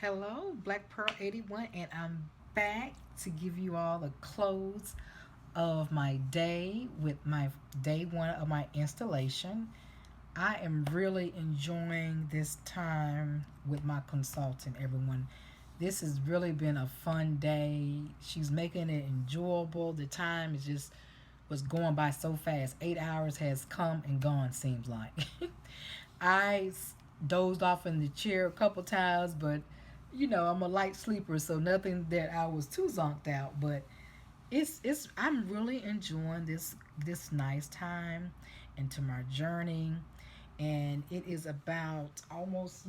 Hello, Black Pearl 81, and I'm back to give you all the close of my day with my day one of my installation. I am really enjoying this time with my consultant, everyone. This has really been a fun day. She's making it enjoyable. The time is just was going by so fast. 8 hours has come and gone, seems like. I dozed off in the chair a couple times, but I'm a light sleeper, so nothing that I was too zonked out. But it's I'm really enjoying this nice time into my journey, and it is about almost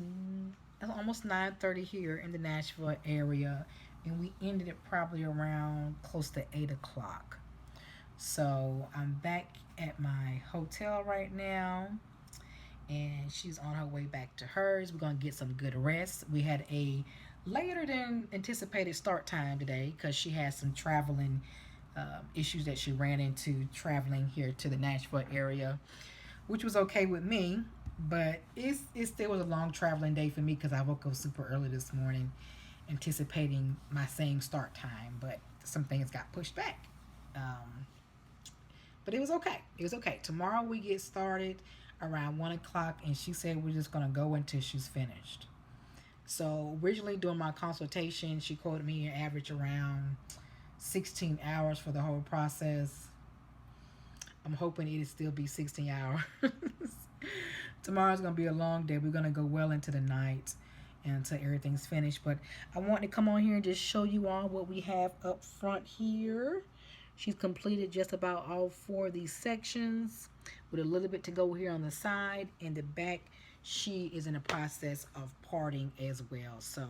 9:30 here in the Nashville area, and we ended it probably around close to 8 o'clock. So I'm back at my hotel right now, and she's on her way back to hers. We're gonna get some good rest. We had a later than anticipated start time today because she has some traveling issues that she ran into traveling here to the Nashville area, which was okay with me. But it still was a long traveling day for me because I woke up super early this morning, anticipating my same start time. But some things got pushed back. Um, but it was okay. It was okay. Tomorrow we get started around 1 o'clock, and she said we're just gonna go until she's finished. So originally during my consultation, she quoted me an average around 16 hours for the whole process. I'm hoping it'll still be 16 hours. Tomorrow's gonna be a long day. We're gonna go well into the night until everything's finished. But I want to come on here and just show you all what we have up front here. She's completed just about all four of these sections with a little bit to go here on the side. And the back, she is in the process of parting as well. So,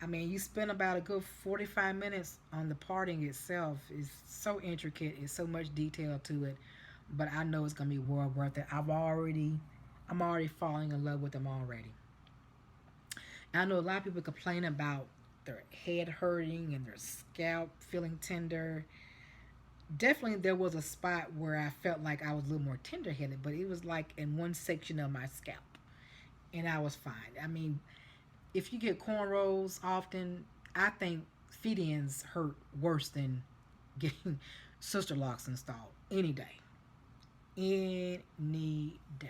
I mean, you spend about a good 45 minutes on the parting itself. It's so intricate. It's so much detail to it. But I know it's going to be well worth it. I'm already falling in love with them already. And I know a lot of people complain about their head hurting and their scalp feeling tender. Definitely there was a spot where I felt like I was a little more tender headed, but it was like in one section of my scalp, and I was fine. I mean, if you get cornrows often, I think feet ends hurt worse than getting sister locks installed any day. Any day.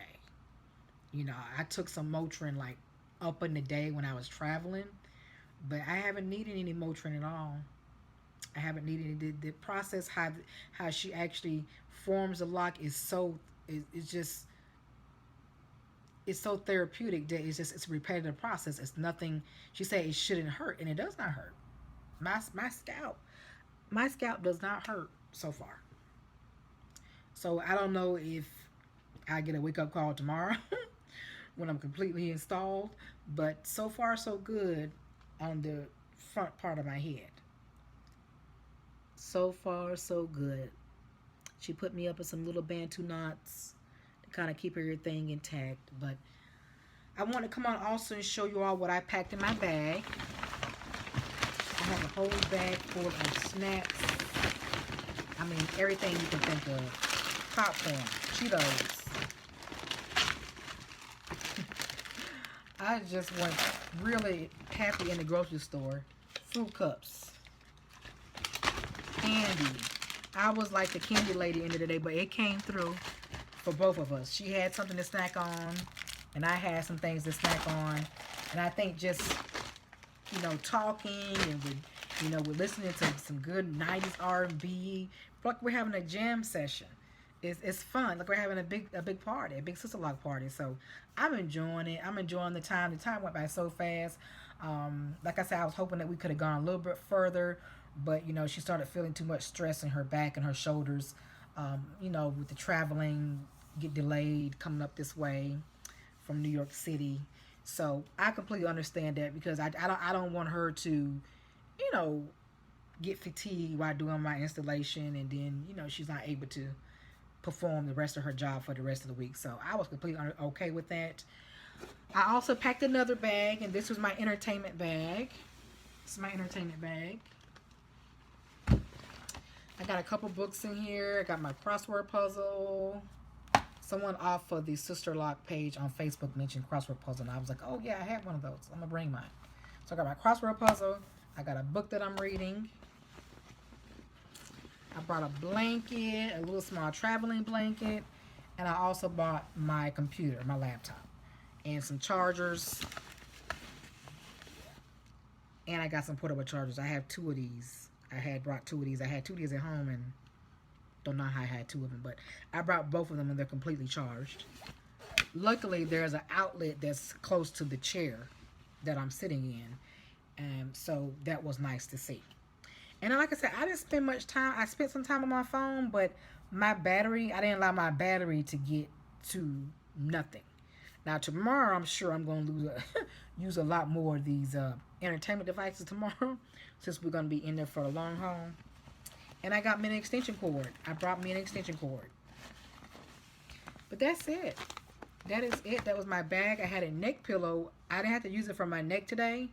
I took some Motrin like up in the day when I was traveling, but I haven't needed any Motrin at all. I haven't needed the process how she actually forms a lock is it's just it's so therapeutic that it's a repetitive process. It's nothing. She said it shouldn't hurt, and it does not hurt. My scalp does not hurt so far. So I don't know if I get a wake up call tomorrow when I'm completely installed, but so far so good on the front part of my head. So far so good. She put me up in some little bantu knots to kind of keep everything intact. But I want to come on also and show you all what I packed in my bag. I have a whole bag full of snacks. I mean, everything you can think of. Popcorn, Cheetos. I just went really happy in the grocery store. Fruit cups, candy. I was like the candy lady end of the day, but it came through for both of us. She had something to snack on, and I had some things to snack on. And I think just, talking and we're listening to some good 90s R&B. Like we're having a jam session. It's fun. Like we're having a big party, a big Sisterlock party. So I'm enjoying it. I'm enjoying the time. The time went by so fast. Like I said, I was hoping that we could have gone a little bit further, but she started feeling too much stress in her back and her shoulders. With the traveling, get delayed coming up this way from New York City. So I completely understand that because I don't want her to, get fatigued while doing my installation, and then she's not able to perform the rest of her job for the rest of the week. So I was completely okay with that. I also packed another bag, and this was my entertainment bag. This is my entertainment bag. I got a couple books in here. I got my crossword puzzle. Someone off of the Sisterlock page on Facebook mentioned crossword puzzle, and I was like, oh yeah, I have one of those. I'm gonna bring mine. So I got my crossword puzzle. I got a book that I'm reading. I brought a blanket, a little small traveling blanket, and I also bought my computer, my laptop, and some chargers. And I got some portable chargers. I have two of these. I had brought two of these. I had two of these at home and don't know how I had two of them, but I brought both of them and they're completely charged. Luckily, there's an outlet that's close to the chair that I'm sitting in, and so that was nice to see. And like I said, I didn't spend much time. I spent some time on my phone, but my battery, I didn't allow my battery to get to nothing. Now tomorrow, I'm sure I'm going to use a lot more of these entertainment devices tomorrow, since we're going to be in there for a long haul. And I got me an extension cord. I brought me an extension cord. But that's it. That is it. That was my bag. I had a neck pillow. I didn't have to use it for my neck today.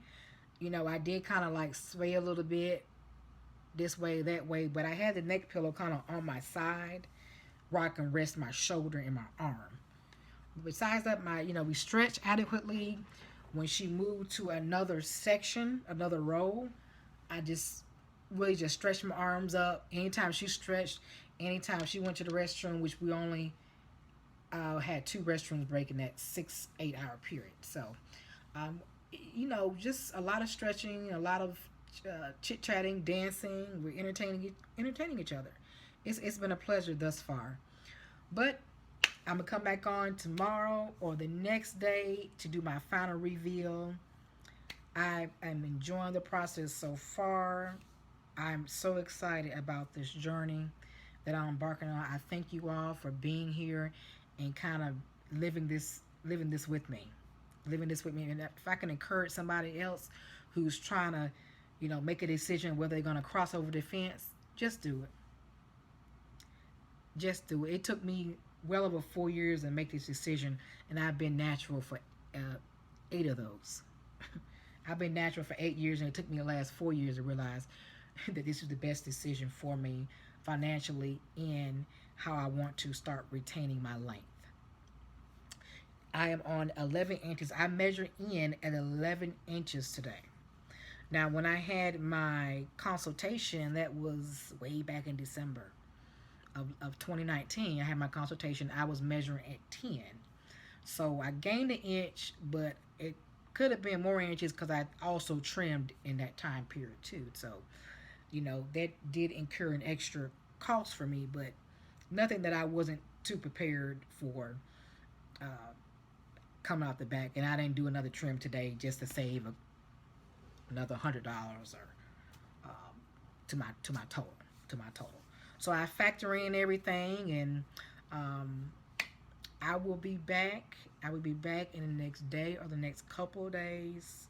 You know, I did kind of like sway a little bit this way, that way. But I had the neck pillow kind of on my side where I can rest my shoulder and my arm. Besides that, we stretched adequately. When she moved to another section, another row, I just really just stretched my arms up. Anytime she stretched, anytime she went to the restroom, which we only had two restrooms break in that 6-8 hour period. So, just a lot of stretching, a lot of chit chatting, dancing. We're entertaining each other. It's been a pleasure thus far. But I'm going to come back on tomorrow or the next day to do my final reveal. I am enjoying the process so far. I'm so excited about this journey that I'm embarking on. I thank you all for being here and kind of living this with me. Living this with me. And if I can encourage somebody else who's trying to, make a decision whether they're going to cross over the fence, just do it. Just do it. It took me well over 4 years to make this decision, and I've been natural for 8 of those. I've been natural for 8 years, and it took me the last 4 years to realize that this is the best decision for me financially and how I want to start retaining my length. I am on 11 inches. I measure in at 11 inches today. Now, when I had my consultation, that was way back in December of 2019. I had my consultation. I was measuring at 10. So I gained an inch, but it could have been more inches because I also trimmed in that time period too. So, that did incur an extra cost for me, but nothing that I wasn't too prepared for coming out the back. And I didn't do another trim today just to save another $100 or to my total. So I factor in everything, and I will be back. I will be back in the next day or the next couple of days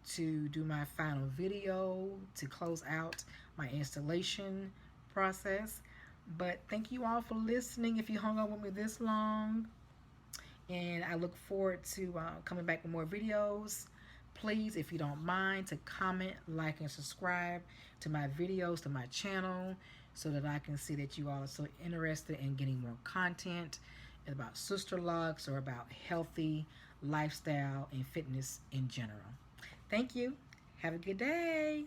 to do my final video to close out my installation process. But thank you all for listening if you hung out with me this long. And I look forward to coming back with more videos. Please, if you don't mind, to comment, like, and subscribe to my videos, to my channel, so that I can see that you all are so interested in getting more content about Sisterlocks or about healthy lifestyle and fitness in general. Thank you. Have a good day.